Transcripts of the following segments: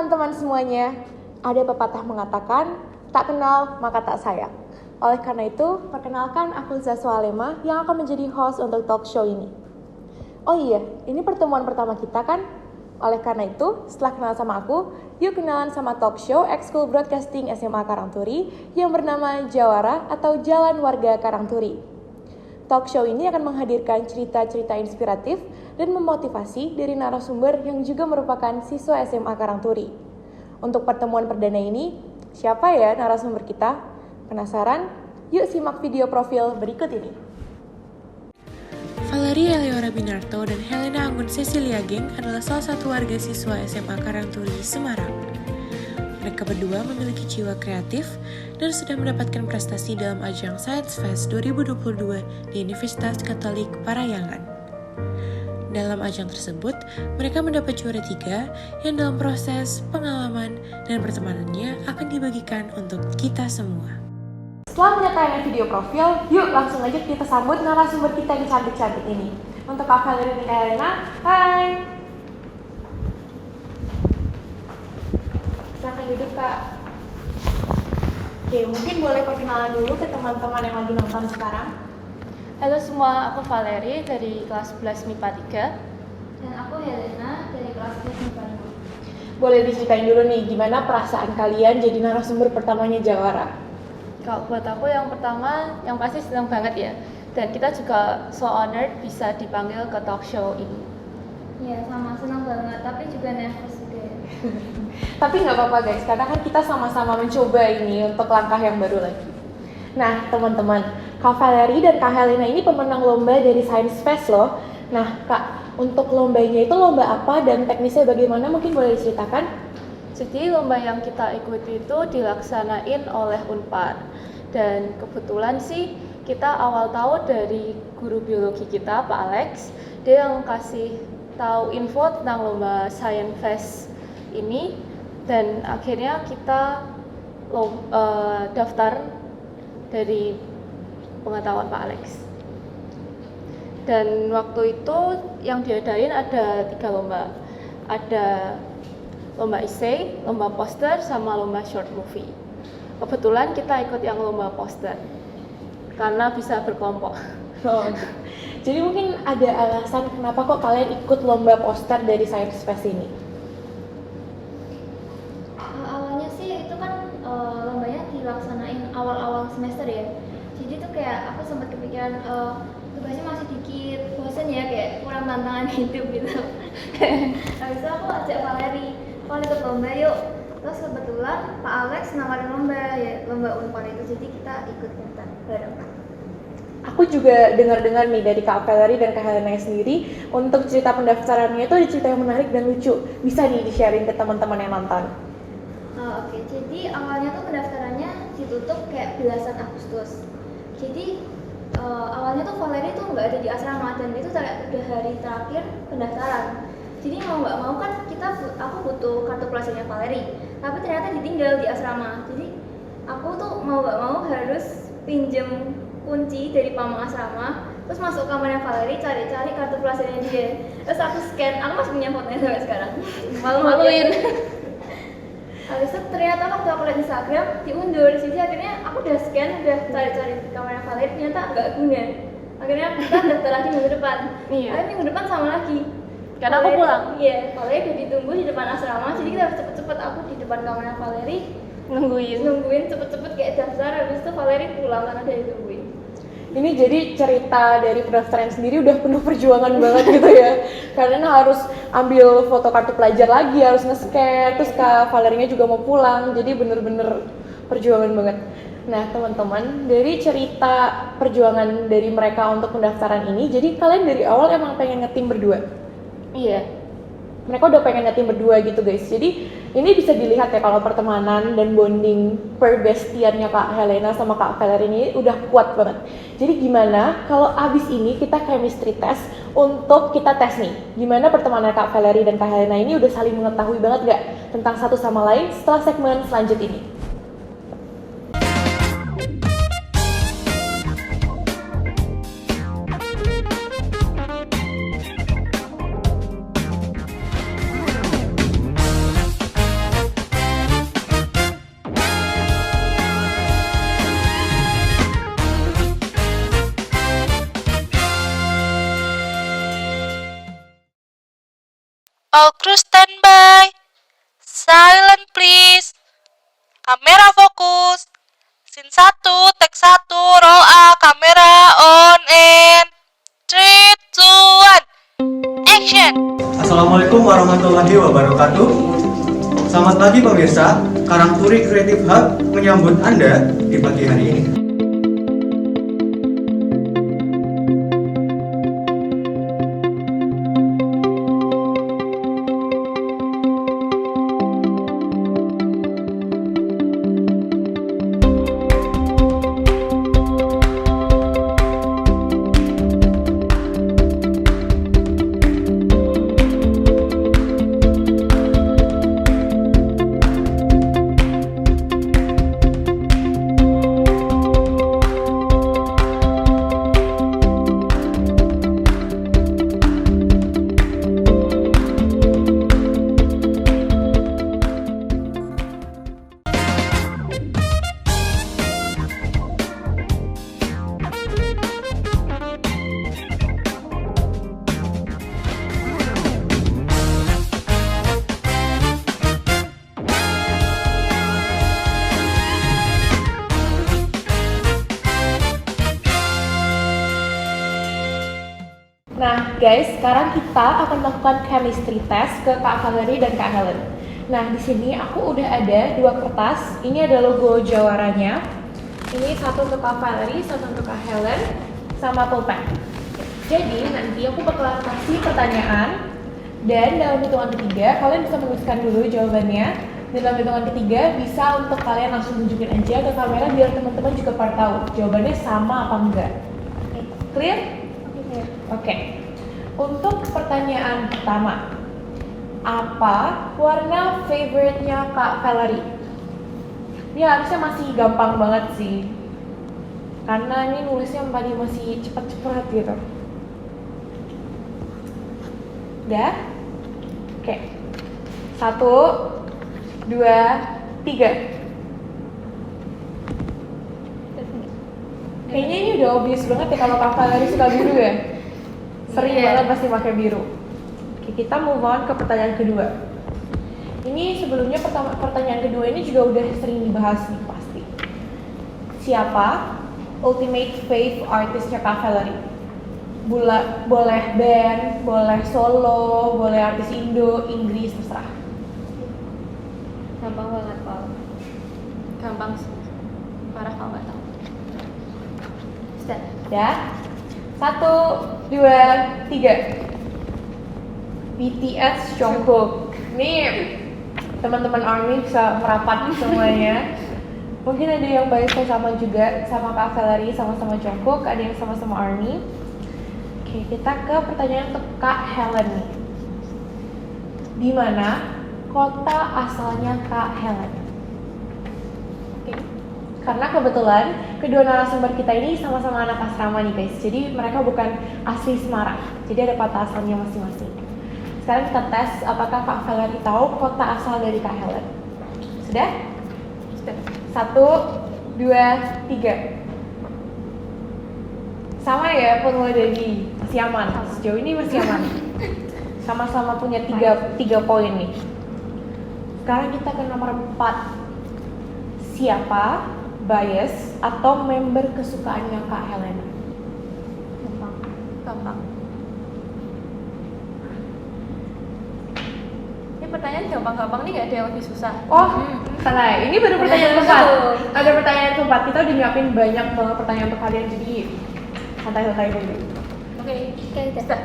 teman-teman semuanya, ada pepatah mengatakan, tak kenal maka tak sayang. Oleh karena itu, perkenalkan aku Zazwa Alema yang akan menjadi host untuk talk show ini. Oh iya, ini pertemuan pertama kita kan? Oleh karena itu, setelah kenal sama aku, yuk kenalan sama talk show Ekskul Broadcasting SMA Karangturi yang bernama Jawara atau Jalan Warga Karangturi. Talk show ini akan menghadirkan cerita-cerita inspiratif dan memotivasi dari narasumber yang juga merupakan siswa SMA Karangturi. Untuk pertemuan perdana ini, siapa ya narasumber kita? Penasaran? Yuk simak video profil berikut ini. Valerie Eleora Binarto dan Helena Anggun Cecilia Geng adalah salah satu warga siswa SMA Karangturi, Semarang. Mereka berdua memiliki jiwa kreatif dan sudah mendapatkan prestasi dalam ajang Science Fest 2022 di Universitas Katolik Parahyangan. Dalam ajang tersebut, mereka mendapat juara 3 yang dalam proses pengalaman dan pertemanannya akan dibagikan untuk kita semua. Setelah melihat tayangan video profil, yuk langsung aja kita sambut narasumber kita yang cantik-cantik ini. Untuk Kak Valerie dan Helena, hai! Silahkan duduk, Kak. Oke, mungkin boleh perkenalan dulu ke teman-teman yang lagi nonton sekarang. Halo semua, aku Valerie dari kelas 11 MIPA 3. Dan aku Helena dari kelas 11 MIPA 5. Boleh diceritain dulu nih, gimana perasaan kalian jadi narasumber pertamanya Jawara? Kalau buat aku yang pertama, yang pasti senang banget ya. Dan kita juga so honored bisa dipanggil ke talk show ini. Iya, sama senang banget, tapi juga nervous juga. Tapi nggak apa-apa guys, karena kan kita sama-sama mencoba ini untuk langkah yang baru lagi. Nah teman-teman, Kak Valerie dan Kak Helena ini pemenang lomba dari Science Fest loh. Nah Kak, untuk lombanya itu lomba apa dan teknisnya bagaimana, mungkin boleh diceritakan? Jadi lomba yang kita ikuti itu dilaksanain oleh Unpar. Dan kebetulan sih kita awal tahu dari guru biologi kita, Pak Alex. Dia yang kasih tahu info tentang lomba Science Fest ini. Dan akhirnya kita daftar dari pengetahuan Pak Alex. Dan waktu itu yang diadain ada 3 lomba. Ada lomba essay, lomba poster, sama lomba short movie. Kebetulan kita ikut yang lomba poster karena bisa berkelompok. Oh, jadi mungkin ada alasan kenapa kok kalian ikut lomba poster dari Science Fest ini? Awalnya sih itu kan lombanya dilaksanain awal-awal semester ya. Jadi tuh kayak aku sempat kepikiran tugasnya masih dikit, bosan ya, kayak kurang tantangan hidup gitu. Habis itu aku ajak Valerie, kalau ikut lomba yuk. Terus kebetulan Pak Alex nawarin lomba ya, lomba Unpar itu, jadi kita ikut bareng. Aku juga dengar-dengar nih dari Kak Valerie dan Kak Helena sendiri, untuk cerita pendaftarannya itu ada cerita yang menarik dan lucu. Bisa nih di-sharing ke teman-teman yang nonton. Oke, jadi awalnya tuh pendaftarannya ditutup kayak belasan Agustus. Jadi awalnya tuh Valerie tuh nggak ada di asrama dan itu udah hari terakhir pendaftaran. Jadi mau nggak mau kan aku butuh kartu pelajarnya Valerie, tapi ternyata ditinggal di asrama. Jadi aku tuh mau nggak mau harus pinjem kunci dari pamong asrama, terus masuk kamarnya Valerie, cari-cari kartu pelajarnya dia. Terus aku scan, aku masih punya fotonya sampai sekarang. Malu-maluin. Habis itu ternyata waktu aku lihat Instagram diundur, jadi akhirnya aku udah scan, udah cari-cari di kamarnya Valerie, ternyata nggak guna. Akhirnya kita daftar lagi minggu depan. Iya. Akhirnya minggu depan sama lagi. Karena aku pulang. Iya, Valerie udah ditunggu di depan asrama, jadi kita harus cepet-cepet, aku di depan kamarnya Valerie nungguin cepet-cepet kayak daftar. Habis itu Valerie pulang karena dia ditungguin. Ini jadi cerita dari pendaftaran sendiri udah penuh perjuangan banget gitu ya. Karena harus ambil foto kartu pelajar lagi, harus nge-scan, terus Kak Valerinya juga mau pulang, jadi bener-bener perjuangan banget. Nah teman-teman, dari cerita perjuangan dari mereka untuk pendaftaran ini, jadi kalian dari awal emang pengen nge-team berdua? Iya. Mereka udah pengen nge-team berdua gitu guys. Jadi ini bisa dilihat ya kalau pertemanan dan bonding perbestiannya Kak Helena sama Kak Valerie ini udah kuat banget. Jadi gimana kalau abis ini kita chemistry test untuk kita tes nih, gimana pertemanan Kak Valerie dan Kak Helena ini udah saling mengetahui banget gak tentang satu sama lain setelah segmen selanjut ini. All crew standby. Silent please. Kamera fokus. Scene 1, take 1, roll A, kamera on and 3, 2, 1, action. Assalamualaikum warahmatullahi wabarakatuh. Selamat pagi pemirsa, Karangturi Creative Hub menyambut Anda di pagi hari ini. Nah guys, sekarang kita akan melakukan chemistry test ke Kak Valerie dan Kak Helen. Nah di sini aku udah ada 2 kertas. Ini ada logo jawaranya. Ini satu untuk Kak Valerie, satu untuk Kak Helen, sama pulpen. Jadi nanti aku bakalan kasih pertanyaan dan dalam hitungan ketiga kalian bisa menuliskan dulu jawabannya. Dan dalam hitungan ketiga bisa untuk kalian langsung tunjukin aja ke kamera biar teman-teman juga pada tahu jawabannya sama apa enggak. Clear? Oke. Untuk pertanyaan pertama, apa warna favorite-nya Kak Valerie? Ini harusnya masih gampang banget sih, karena ini nulisnya tadi masih cepat-cepat gitu. Udah? Oke. 1, 2, 3. Kayaknya ini udah obvious banget ya kalau Kak Valerie suka biru ya. Sering banget pasti pakai biru. Oke, kita move on ke pertanyaan kedua. Ini sebelumnya pertanyaan kedua ini juga udah sering dibahas nih pasti. Siapa ultimate fave artisnya Kak Valerie? Boleh band, boleh solo, boleh artis Indo, Inggris, terserah. Gampang banget, Pak. Gampang sih. Parah kalau nggak tahu. Start. Ya. 1, 2, 3. BTS Jungkook. Nih teman-teman ARMY bisa merapat semuanya. Mungkin ada yang biasnya sama juga sama Kak Valerie, sama-sama Jungkook, ada yang sama-sama ARMY. Oke, kita ke pertanyaan untuk Kak Helen nih. Di mana kota asalnya Kak Helen? Oke. Karena kebetulan kedua narasumber kita ini sama-sama anak asrama nih guys. Jadi mereka bukan asli Semarang. Jadi ada kota asalnya masing-masing. Sekarang kita tes apakah Kak Valerie tahu kota asal dari Kak Helen. Sudah? Sudah. 1, 2, 3. Sama ya pemula dari masih aman. Sejauh ini masih aman. Sama-sama punya 3 poin nih. Sekarang kita ke nomor 4. Siapa bias atau member kesukaannya Kak Helen? Gampang. Ini pertanyaan gampang-gampang nih, nggak ada yang lebih susah. Oh, salah. Ini baru pertanyaan keempat. Ada pertanyaan keempat. Kita udah nyiapin banyak banget pertanyaan untuk kalian, jadi santai-santai dulu. Oke,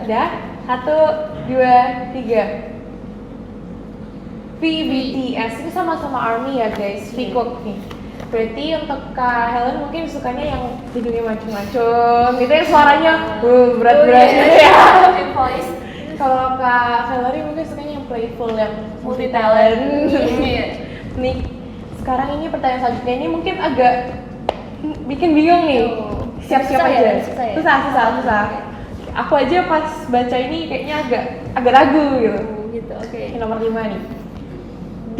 Udah? 1, 2, 3. VBTS ini sama-sama ARMY ya guys. V-Cook nih. Berarti untuk Kak Helen mungkin sukanya yang hidungnya macem-macem gitu, yang suaranya berat-berat gitu ya. voice. Kalau Kak Valerie mungkin sukanya yang playful, yang multi talent. Nih, sekarang ini pertanyaan selanjutnya ini mungkin agak bikin bingung nih. Siap-siap Susah aja. ya? Susah ya? Susah. Aku aja pas baca ini kayaknya agak ragu gitu. Gitu, oke. Yang nomor 5 nih.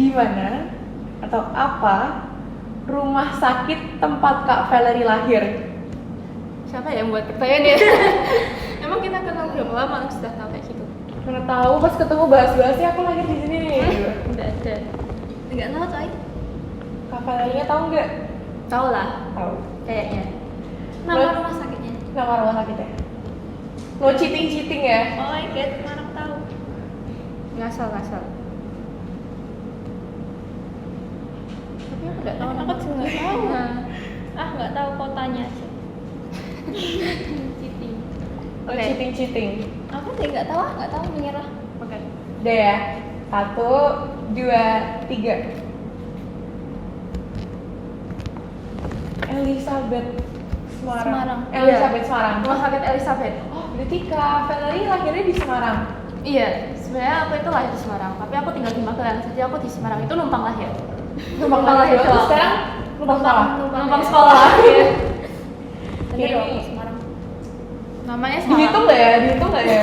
Di mana atau apa rumah sakit tempat Kak Valerie lahir? Siapa yang buat pertanyaan ya? Emang Emang kita kenal berapa lama sudah tahu kayak gitu? Karena tahu pas ketemu bahas-bahasnya aku lahir di sini nih. Enggak ada. Enggak tahu coy. Kak Valerinya tahu nggak? Tahu lah Tahu. kayaknya. Nama rumah sakitnya. Nama rumah sakitnya. No cheating ya? Oh my god, mana aku tahu. Ngasal. Tapi aku enggak tahu. Aku juga nggak tahu. Nah, Nggak tahu kotanya aja. Cheating. No cheating. Aku deh nggak tahu menyerah. oke. Udah ya. 1, 2, 3. Elizabeth Semarang. Elizabeth Semarang. Rumah sakit Elizabeth. Oh, berarti Kak Valerie lahirnya di Semarang. Iya, sebenarnya aku itu lahir di Semarang, tapi aku tinggal di Magelang. Jadi aku di Semarang itu numpang lahir. Numpang lahir lahir. doang. Sekarang numpang sekolah. Numpang sekolah. Iya. Tapi dong Semarang. Namanya salah. Dihitung nggak ya? Dihitung nggak ya?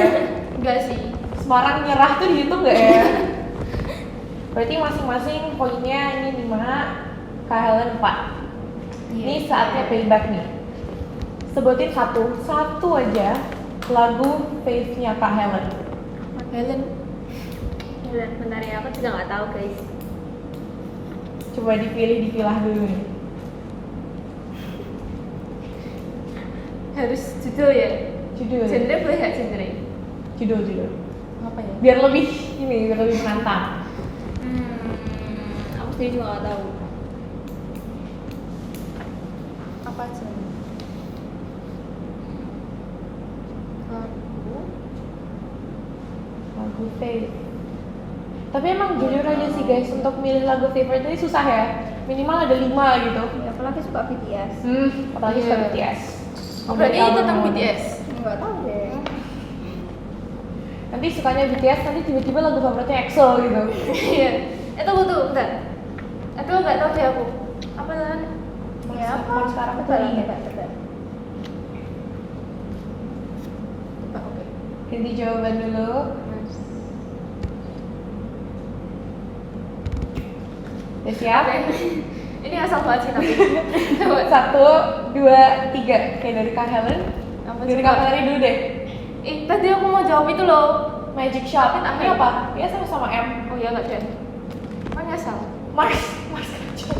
Enggak sih. Semarang nyerah tuh dihitung nggak ya? Berarti masing-masing poinnya ini 5, Kak Helen 4. Ini saatnya payback nih. Sebutin satu aja lagu fave-nya Kak Helen. Helen. Bentar ya, aku juga nggak tahu guys. Coba dipilah dulu nih. Harus judul ya. Judul. Genre boleh nggak genre? Judul. Apa ya? Biar lebih menantang. Aku sendiri juga nggak tahu. Apa aja? Lagu fave. Tapi emang jujur aja sih guys, untuk milih lagu favorite ini susah ya. Minimal ada 5 gitu. Ya, apalagi suka BTS. Apalagi suka BTS. Oh, berarti itu tentang BTS. Nggak tahu deh. Nanti sukanya BTS, nanti tiba-tiba lagu favoritnya EXO gitu. Iya. Tunggu, bentar. Itu nggak tahu deh aku. Apa namanya? Ya apa? Sekarang tuh Tebak. Oke. ganti jawaban dulu. Udah siap? Ini asal banget sih tapi. 1, 2, 3. Oke, dari Kak Helen. Apa Dari coba? Kak Valerie dulu deh. Tadi aku mau jawab itu loh. Magic Shop. Tapi Ini apa? Ya sama-sama M. Oh iya nggak deh. Kan nyasar. Mars kacau.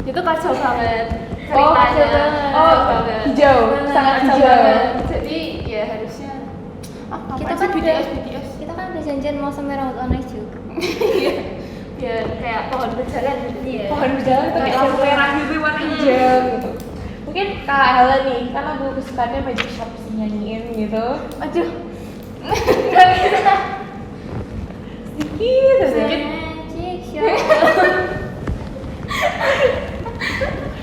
Itu kacau banget. Oh, Ceritanya. kacau banget. Kacau banget. Hijau, sangat Kacau hijau. banget. Jadi ya harusnya. Kita kan BTS. Kita kan udah janjian mau sampai rambut on ice juga. Iya. Biar kayak pohon berjalan gitu. Iya. Pohon berjalan pakai lampu merah gitu warna hijau gitu. Mungkin Kak Helen nih, kan lagu kesukaannya Magic Shop sih nyanyiin gitu. Aduh. Nggak bisa. Sedikit aja. Magic Shop.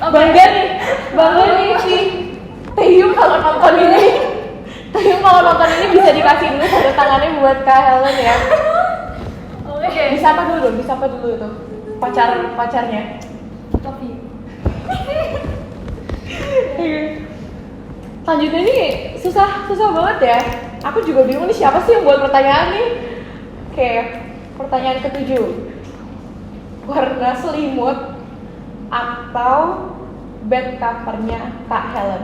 Bangga nih si Taeyong kalau nonton ini. Taeyong kalau nonton ini bisa dikasih dulu tanda tangannya buat Kak Helen ya. Oke. Disapa dulu itu pacarnya. Kopi. Selanjutnya nih susah banget ya. Aku juga bingung nih siapa sih yang buat pertanyaan nih. Oke, pertanyaan ke-7. Warna selimut atau bed covernya Kak Helen?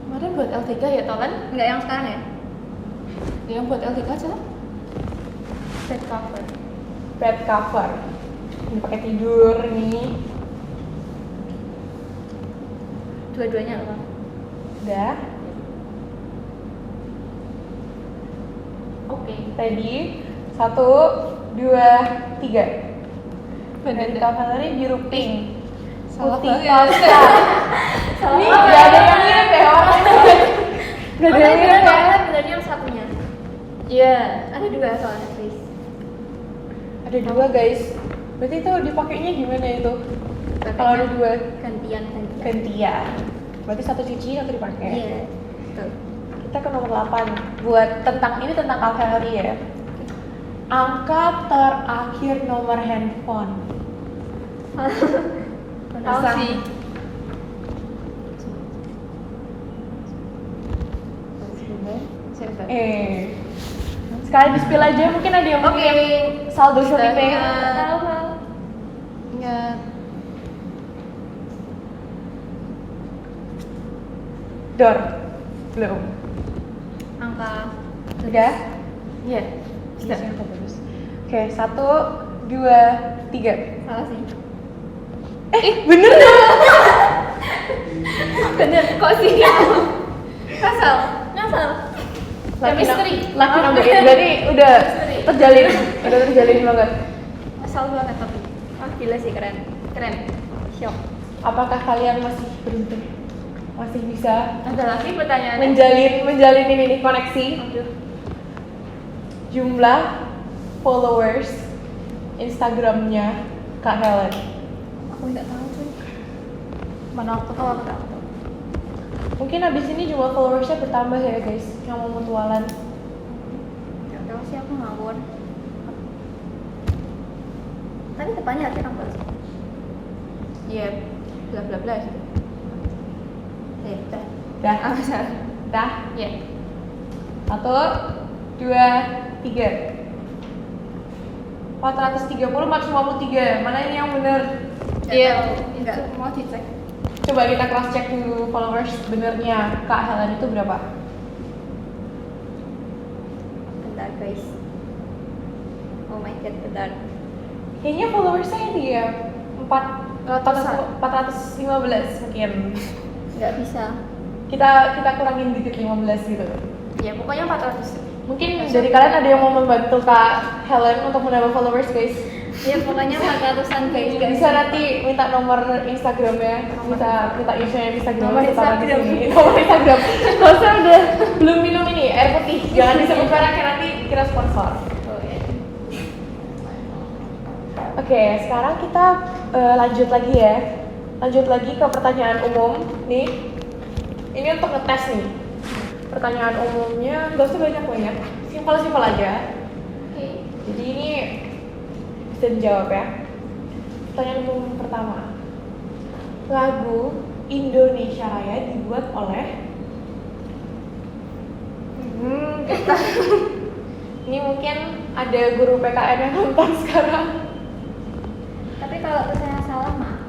Kemarin buat LTK ya Tolan? Nggak yang sekarang ya? Yang buat LTK aja lah. Bed cover. Bed cover. Ini pakai tidur nih. Dua-duanya apa? Udah. Oke. Ready? 1, 2, 3. Bed covernya biru pink. Salah Putih banget. toska. Ini nggak ada yang mirip ya warnanya. Nggak ada yang mirip ya. Benar yang satunya. Iya. Ada dua soalnya please. Ada 2 guys. Berarti itu dipakainya gimana itu? Kalau ada 2 Gantian. gantian. Berarti 1 cuci, 1 dipakai. Iya. Betul. Kita ke nomor 8. Buat tentang Kak Valerie ya. Angka terakhir nomor handphone. Tahu sih. Sekali di spill aja, mungkin ada yang mungkin saldo Shopee. Tahu. Ingat. Dor, belum. angka Udah? Iya. Sudah. Iya, bagus. Oke, 1, 2, 3. salah sih. Bener dong! Bener kok sih? Kasal. Ngasal. Chemistry. Laki nambahin, berarti udah terjalin. Udah terjalin banget. Asal banget tapi. Wah gila sih keren. Keren. Shock. Apakah kalian masih beruntung? Masih bisa Ada lagi pertanyaan? menjalin ini koneksi? Aduh. Jumlah followers Instagramnya Kak Helen. Aku nggak tahu cuy. Mana aku tahu aku tahu. Mungkin abis ini jumlah followersnya bertambah ya guys, yang mau mutualan. Nggak tahu sih aku ngawur. Tapi depannya ada apa sih? Iya. Bla bla bla gitu. Iya, dah. Dah, Apa salah? dah. Iya. 1, 2, 3. 430, 453. Mana ini yang bener? Iya. Enggak mau dicek. Coba kita cross check dulu followers benernya Kak Helen itu berapa? Bentar guys. Oh my god, bentar. Kayaknya followersnya ini ya 415 mungkin. Nggak bisa. Kita kurangin dikit 15 gitu. Ya pokoknya 400. Mungkin dari kalian ada yang mau membantu Kak Helen untuk menambah followers guys? Ya pokoknya 400-an guys. Bisa nanti minta nomor Instagramnya, minta username Instagram. Nomor kita taruh di Instagram. sini. Nomor Instagram. Kalau saya udah belum minum ini air putih, jangan disebut mereknya nanti kira sponsor. Oh ya. Oke, sekarang kita lanjut lagi ya. Lanjut lagi ke pertanyaan umum nih. Ini untuk ngetes nih. Pertanyaan umumnya gak usah banyak-banyak, simpel-simpel aja. Oke. Jadi ini bisa dijawab ya. Pertanyaan umum pertama. Lagu Indonesia Raya dibuat oleh ini mungkin ada guru PKN yang nonton sekarang. Tapi kalau saya salah maaf.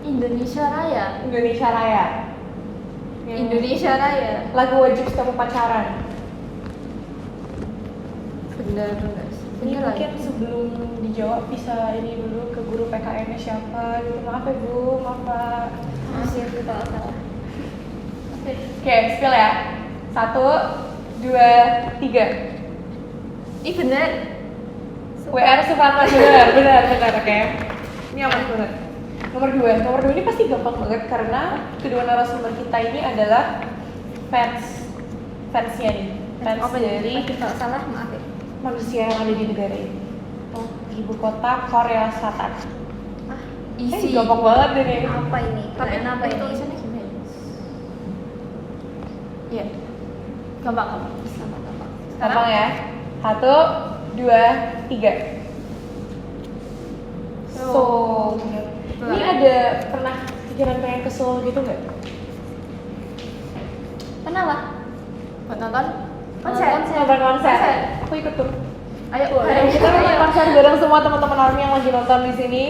Indonesia Raya. Indonesia Raya. Yang Indonesia Raya. lagu wajib setiap pacaran. Bener enggak sih? Ini Bener mungkin lagi. sebelum dijawab bisa ini dulu ke guru PKN-nya siapa gitu. Maaf ya Bu, maaf Pak. Maaf ya Bu kalau salah. Oke, spill ya. 1, 2, 3. Ih bener. WR Supratman, benar, oke. Ini aman banget. Nomor 2 ini pasti gampang banget karena kedua narasumber kita ini adalah fansnya nih, fans dari Kalau salah maaf ya. manusia yang ada di negara ini. Ibu kota Korea Selatan. Isi. Gampang banget ini. Apa ini? Tapi Kalian apa ini? tulisannya gimana? Iya. Gampang. Gampang. Gampang ya. 1, 2, 3. So, ini ada pernah pikiran pengen ke Seoul gitu nggak? Pernah lah. Buat nonton Nonton konser. Aku ikut tuh. Ayo, Ayo kita nonton konser bareng semua teman-teman ARMY yang lagi nonton di sini.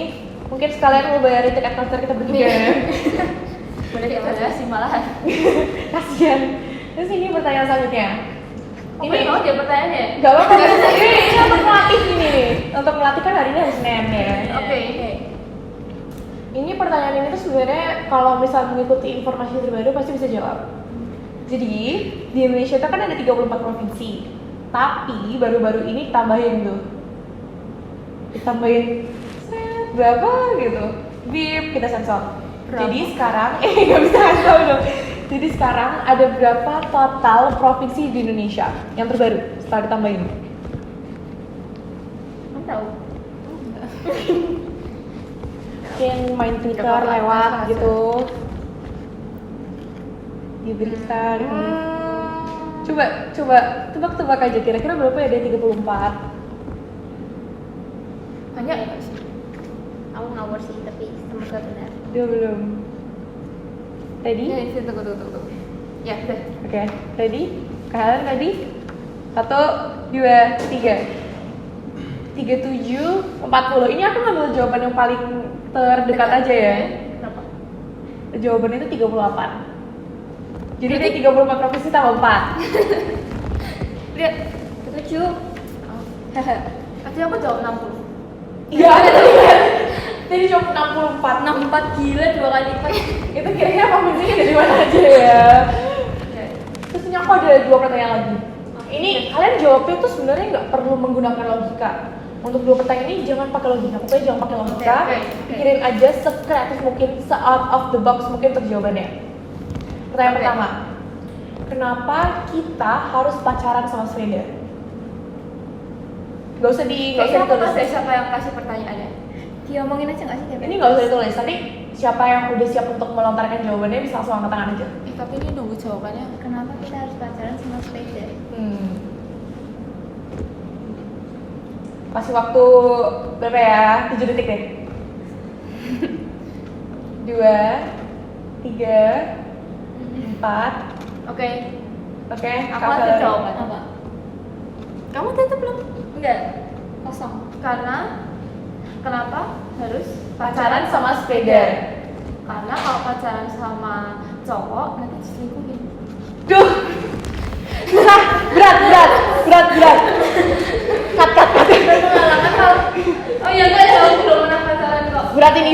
Mungkin sekalian mau bayarin tiket konser kita bertiga. Boleh kita sih malahan. Kasian. Terus ini pertanyaan selanjutnya. Ini mau dia pertanyaannya? Gak apa-apa. Ini untuk melatih ini nih. Untuk melatih kan hari ini harus Senin ya. Oke. Ini pertanyaan ini tuh sebenarnya kalau misal mengikuti informasi terbaru pasti bisa jawab. Jadi di Indonesia itu kan ada 34 provinsi. Tapi baru-baru ini tambahin tuh. Ditambahin berapa gitu. Bip kita sensor. Berapa? Jadi sekarang nggak bisa tahu dong. Jadi sekarang ada berapa total provinsi di Indonesia yang terbaru setelah ditambahin? Kamu tahu? Mungkin main Twitter Nggak apa-apa, lewat nggak gitu. Di berita gitu. Coba tebak-tebak aja kira-kira berapa ya dari 34? Banyak nggak sih? Aku ngawur sih tapi semoga benar. Dia belum. Ready? Ya, ini tunggu. Ya, udah. Oke, ready? Kalian ready? 1, 2, 3. 37, 40. Ini aku ngambil jawaban yang paling terdekat aja ya. Berapa? Jawabannya itu 38. Jadi dia 34 provinsi tambah 4. Lihat, 7. Tadi aku jawab 60. Iya, jadi cuma 64. 64 gila 2 kali lipat. Itu kira-kira provinsinya dari mana aja ya? Terus ini aku ada 2 pertanyaan lagi. Ini kalian jawabnya tuh sebenarnya nggak perlu menggunakan logika. Untuk 2 pertanyaan ini jangan pakai logika, pokoknya jangan pakai logika. Oke. Pikirin aja se-kreatif mungkin, se-out of the box mungkin untuk jawabannya. Pertanyaan Oke. pertama, kenapa kita harus pacaran sama sepeda? Gak usah Kayaknya aku ditulis. tahu deh siapa yang kasih pertanyaannya. Diomongin aja nggak sih Dep? Ini gak usah ditulis, nanti siapa yang udah siap untuk melontarkan jawabannya bisa langsung angkat tangan aja. Tapi ini nunggu jawabannya. Kenapa kita harus pacaran sama sepeda? Kasih waktu berapa ya? 7 detik deh. 2, 3, 4. Oke. Oke, Aku Kak ada Valerie. jawaban. Apa? Kamu tetap belum? Enggak. Kosong. Karena kenapa harus Pacaran sama sepeda. Karena kalau pacaran sama cowok nanti diselingkuhin. Duh. Susah, berat. Cut. Pengalaman kalau oh iya enggak ya, aku belum pernah pacaran kok. Berat ini.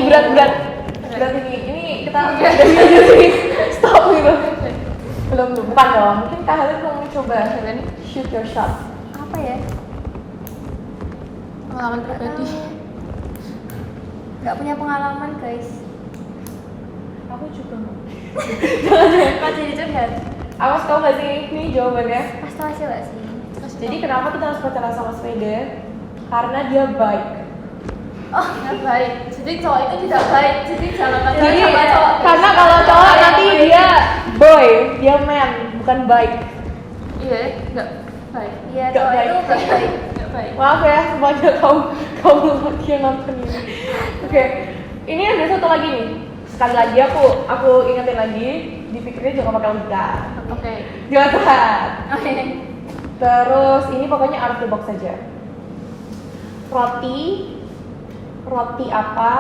Ini kita udah sini. Stop gitu. Belum, bukan dong. Mungkin Kak Helen mau coba Helen shoot your shot. Apa ya? Pengalaman pribadi. Nggak punya pengalaman guys. Aku juga mau. Kok jadi curhat? Awas tau gak sih ini jawabannya? Pas tau hasil nggak sih? Jadi kenapa kita harus pacaran sama sepeda? Karena dia baik. Oh, nggak baik. Jadi cowok itu tidak baik. Jadi jangan pacaran Jadi sama cowok. karena kalau cowok nanti dia boy, dia man, bukan baik. Iya, nggak baik. Iya, Nggak cowok baik. itu nggak baik. Nggak baik. Maaf ya semuanya kaum lelaki yang nonton ini. Oke, ini ada satu lagi nih. Sekali lagi aku ingetin lagi, dipikirnya jangan pakai logika. Oke. Jangan telat. Oke. Terus ini pokoknya out of the box saja. Roti apa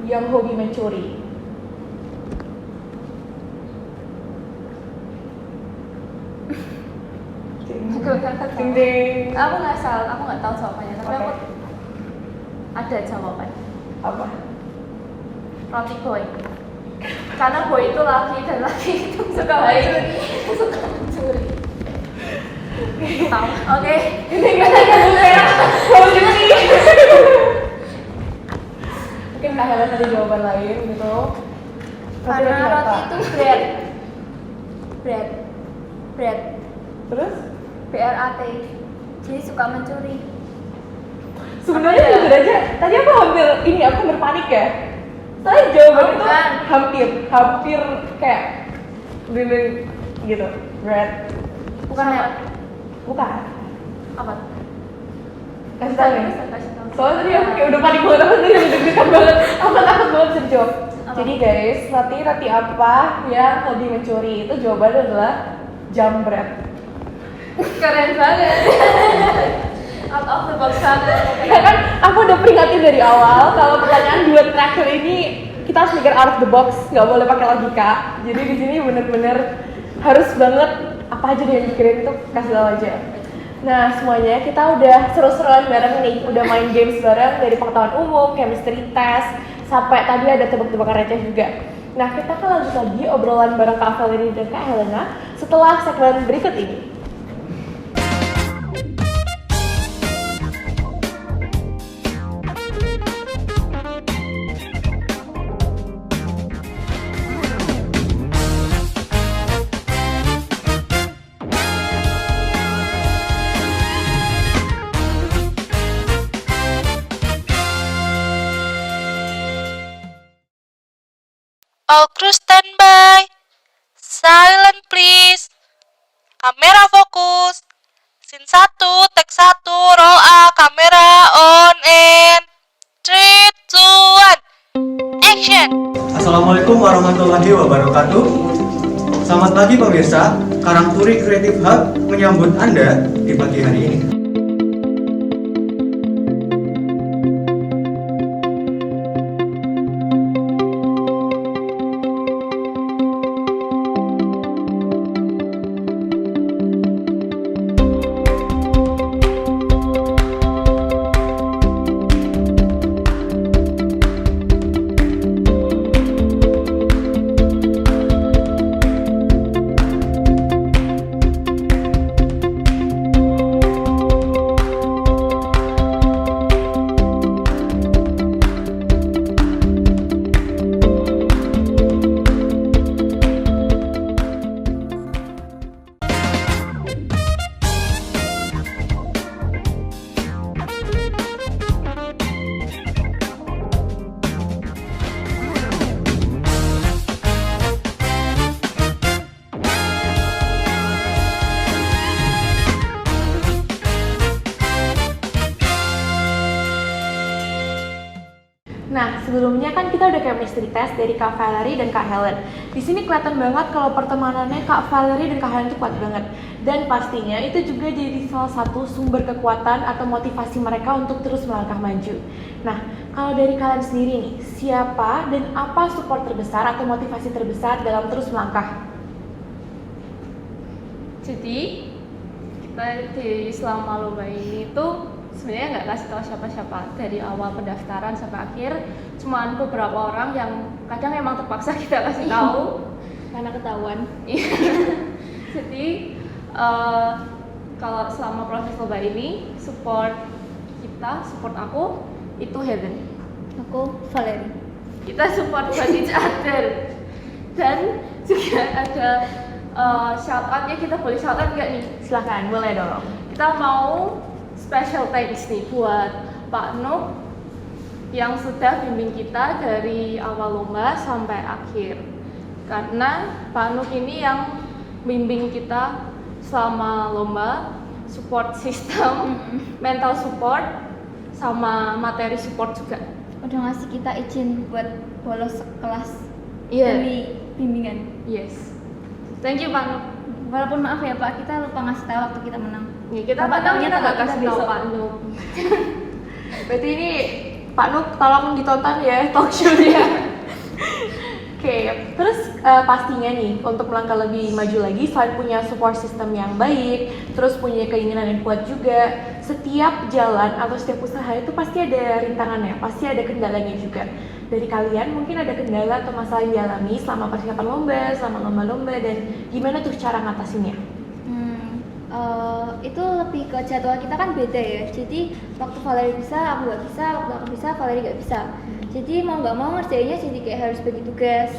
yang hobi mencuri? Aku nggak tahu. Ding ding. Aku nggak tahu jawabannya, tapi Oke. aku ada jawaban. Apa? Roti boy. Karena boy itu laki dan laki itu suka baik. Suka mencuri. Tahu. Oke. Ini nggak ada dulu ya. Kamu curi. Mungkin Kak Helen ada jawaban lain gitu. Karena apa? roti itu bread. Terus? BRAT. Jadi suka mencuri. Sebenarnya jujur aja, tadi aku hampir panik ya. Soalnya jawaban Oh, itu bukan. hampir kayak bener gitu. Bread. Bukan merek. Bukan. Apa? Kasih tahu ya. Kasih tahu. Soalnya tadi aku kayak udah panik banget, aku tadi udah deg-degan banget. Aku takut banget bisa dijawab. Apa? Jadi guys, roti apa yang hobi mencuri? Itu jawabannya adalah jambret. Keren banget. Out of the box banget. Ya kan, aku udah peringatin dari awal kalau pertanyaan 2 terakhir ini kita harus mikir out of the box, nggak boleh pakai logika. Jadi di sini bener-bener harus banget apa aja yang dipikirin itu kasih tahu aja. Nah semuanya kita udah seru-seruan bareng nih, udah main games bareng dari pengetahuan umum, chemistry test, sampai tadi ada tebak-tebakan receh juga. Nah kita akan lanjut lagi obrolan bareng Kak Valerie dan Kak Helena setelah segmen berikut ini. All crew standby. Silent please. Kamera fokus. Scene 1, take 1, roll A, kamera on and 3, 2, 1, action. Assalamualaikum warahmatullahi wabarakatuh. Selamat pagi pemirsa, Karangturi Creative Hub menyambut Anda di pagi hari ini. sebelumnya kan kita udah chemistry test dari Kak Valerie dan Kak Helen. Di sini kelihatan banget kalau pertemanannya Kak Valerie dan Kak Helen itu kuat banget. Dan pastinya itu juga jadi salah satu sumber kekuatan atau motivasi mereka untuk terus melangkah maju. Nah, kalau dari kalian sendiri nih, siapa dan apa support terbesar atau motivasi terbesar dalam terus melangkah? Jadi kita di selama lomba ini tuh sebenarnya nggak kasih tahu siapa-siapa dari awal pendaftaran sampai akhir, cuman beberapa orang yang kadang emang terpaksa kita kasih tahu Karena ketahuan. Jadi kalau selama proses lomba ini support aku itu Helen. Aku Valerie. Kita support buat each other. Dan juga ada shout outnya, kita boleh shout out nggak nih? Silahkan, boleh dong. Kita mau special thanks nih buat Pak Nuk yang sudah bimbing kita dari awal lomba sampai akhir. Karena Pak Nuk ini yang bimbing kita selama lomba, support system, mental support, sama materi support juga. Udah ngasih kita izin buat bolos kelas Iya. demi bimbingan. Yes. Thank you Pak Nuk. Walaupun maaf ya Pak, kita lupa ngasih tahu waktu kita menang. Ya, kita Bapak padahal taunya kita nggak kita kasih tahu besok. Pak Nuk. Berarti ini Pak Nuk tolong ditonton ya talk show-nya. Oke, terus pastinya nih untuk melangkah lebih maju lagi, selain punya support system yang baik, terus punya keinginan yang kuat juga, setiap jalan atau setiap usaha itu pasti ada rintangannya, pasti ada kendalanya juga. Dari kalian mungkin ada kendala atau masalah yang dialami selama persiapan lomba, selama lomba-lomba, dan gimana tuh cara ngatasinnya? Itu lebih ke jadwal kita kan beda ya. Jadi waktu Valerie bisa, aku nggak bisa. Waktu aku bisa, Valerie nggak bisa. Jadi mau nggak mau ngerjainnya jadi kayak harus bagi tugas.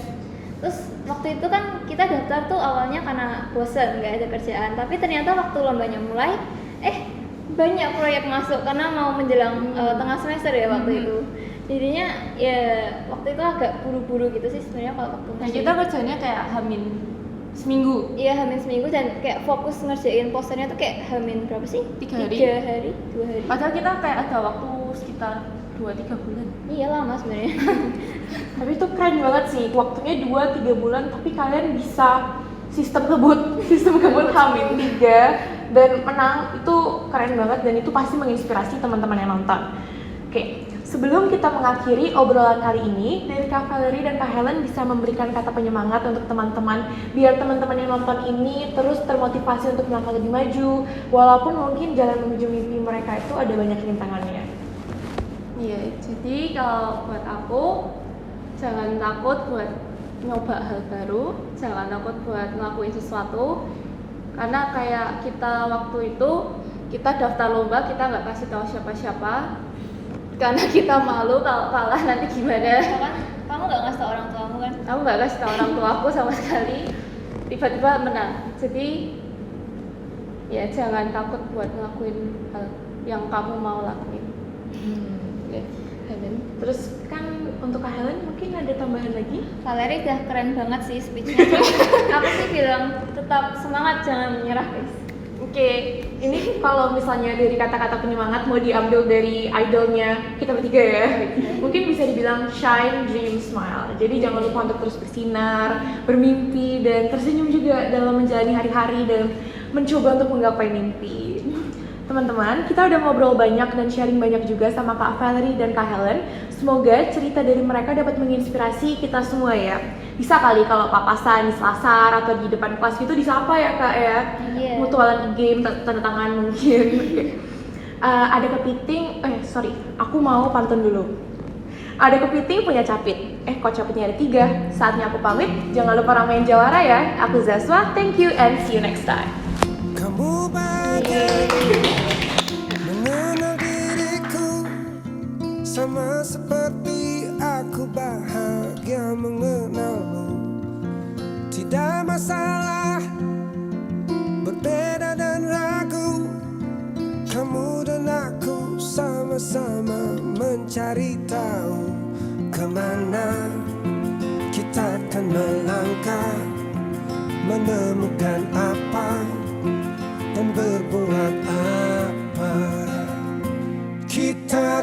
Terus waktu itu kan kita daftar tuh awalnya karena bosen nggak ada kerjaan. Tapi ternyata waktu lombanya mulai, banyak proyek masuk karena mau menjelang tengah semester ya waktu itu. Jadinya ya waktu itu agak buru-buru gitu sih sebenarnya kalau waktu. Nah kita kerjanya kayak hamin seminggu. Iya hamin seminggu dan kayak fokus ngerjain posternya tuh kayak hamin berapa sih? 3 hari. 3 hari, 2 hari. Padahal kita kayak ada waktu sekitar 2-3 bulan. Iya lama sebenarnya. Tapi itu keren banget sih, waktunya 2-3 bulan tapi kalian bisa sistem kebut Hamin 3 dan menang, itu keren banget dan itu pasti menginspirasi teman-teman yang nonton. Oke, sebelum kita mengakhiri obrolan kali ini, dari Kak Valerie dan Kak Helen bisa memberikan kata penyemangat untuk teman-teman biar teman-teman yang nonton ini terus termotivasi untuk melangkah lebih maju walaupun mungkin jalan menuju mimpi mereka itu ada banyak rintangannya. Iya, jadi kalau buat aku jangan takut buat nyoba hal baru, jangan takut buat ngelakuin sesuatu. Karena kayak kita waktu itu kita daftar lomba, kita nggak kasih tahu siapa-siapa karena kita malu kalau kalah nanti gimana. Kan kamu nggak ngasih tau orang tuamu kan? Aku nggak kasih tahu orang tua aku sama sekali, tiba-tiba menang. Jadi ya jangan takut buat ngelakuin hal yang kamu mau lakuin. Helen. Terus kan untuk Kak Helen mungkin ada tambahan lagi? Valerie udah keren banget sih speech-nya. Apa sih bilang tetap semangat jangan menyerah guys. Oke, ini kalau misalnya dari kata-kata penyemangat mau diambil dari idolnya kita bertiga ya, mungkin bisa dibilang shine, dream, smile. Jadi jangan lupa untuk terus bersinar, bermimpi, dan tersenyum juga dalam menjalani hari-hari dan mencoba untuk menggapai mimpi. Teman-teman, kita udah ngobrol banyak dan sharing banyak juga sama Kak Valerie dan Kak Helen. Semoga cerita dari mereka dapat menginspirasi kita semua ya. Bisa kali kalau papasan di selasar atau di depan kelas gitu disapa ya Kak ya. Iya. Mutualan game, tanda tangan mungkin. Ada kepiting, aku mau pantun dulu. Ada kepiting punya capit. Kok capitnya ada 3? Saatnya aku pamit. Jangan lupa ramein jawara ya. Aku Zaswa, thank you and see you next time. Kamu bagai mengenal diriku, sama seperti aku bahagia mengenalmu. Tidak masalah berbeda dan ragu, kamu dan aku sama-sama mencari tahu kemana kita akan melangkah, menemukan apa dan berbuat apa. Kita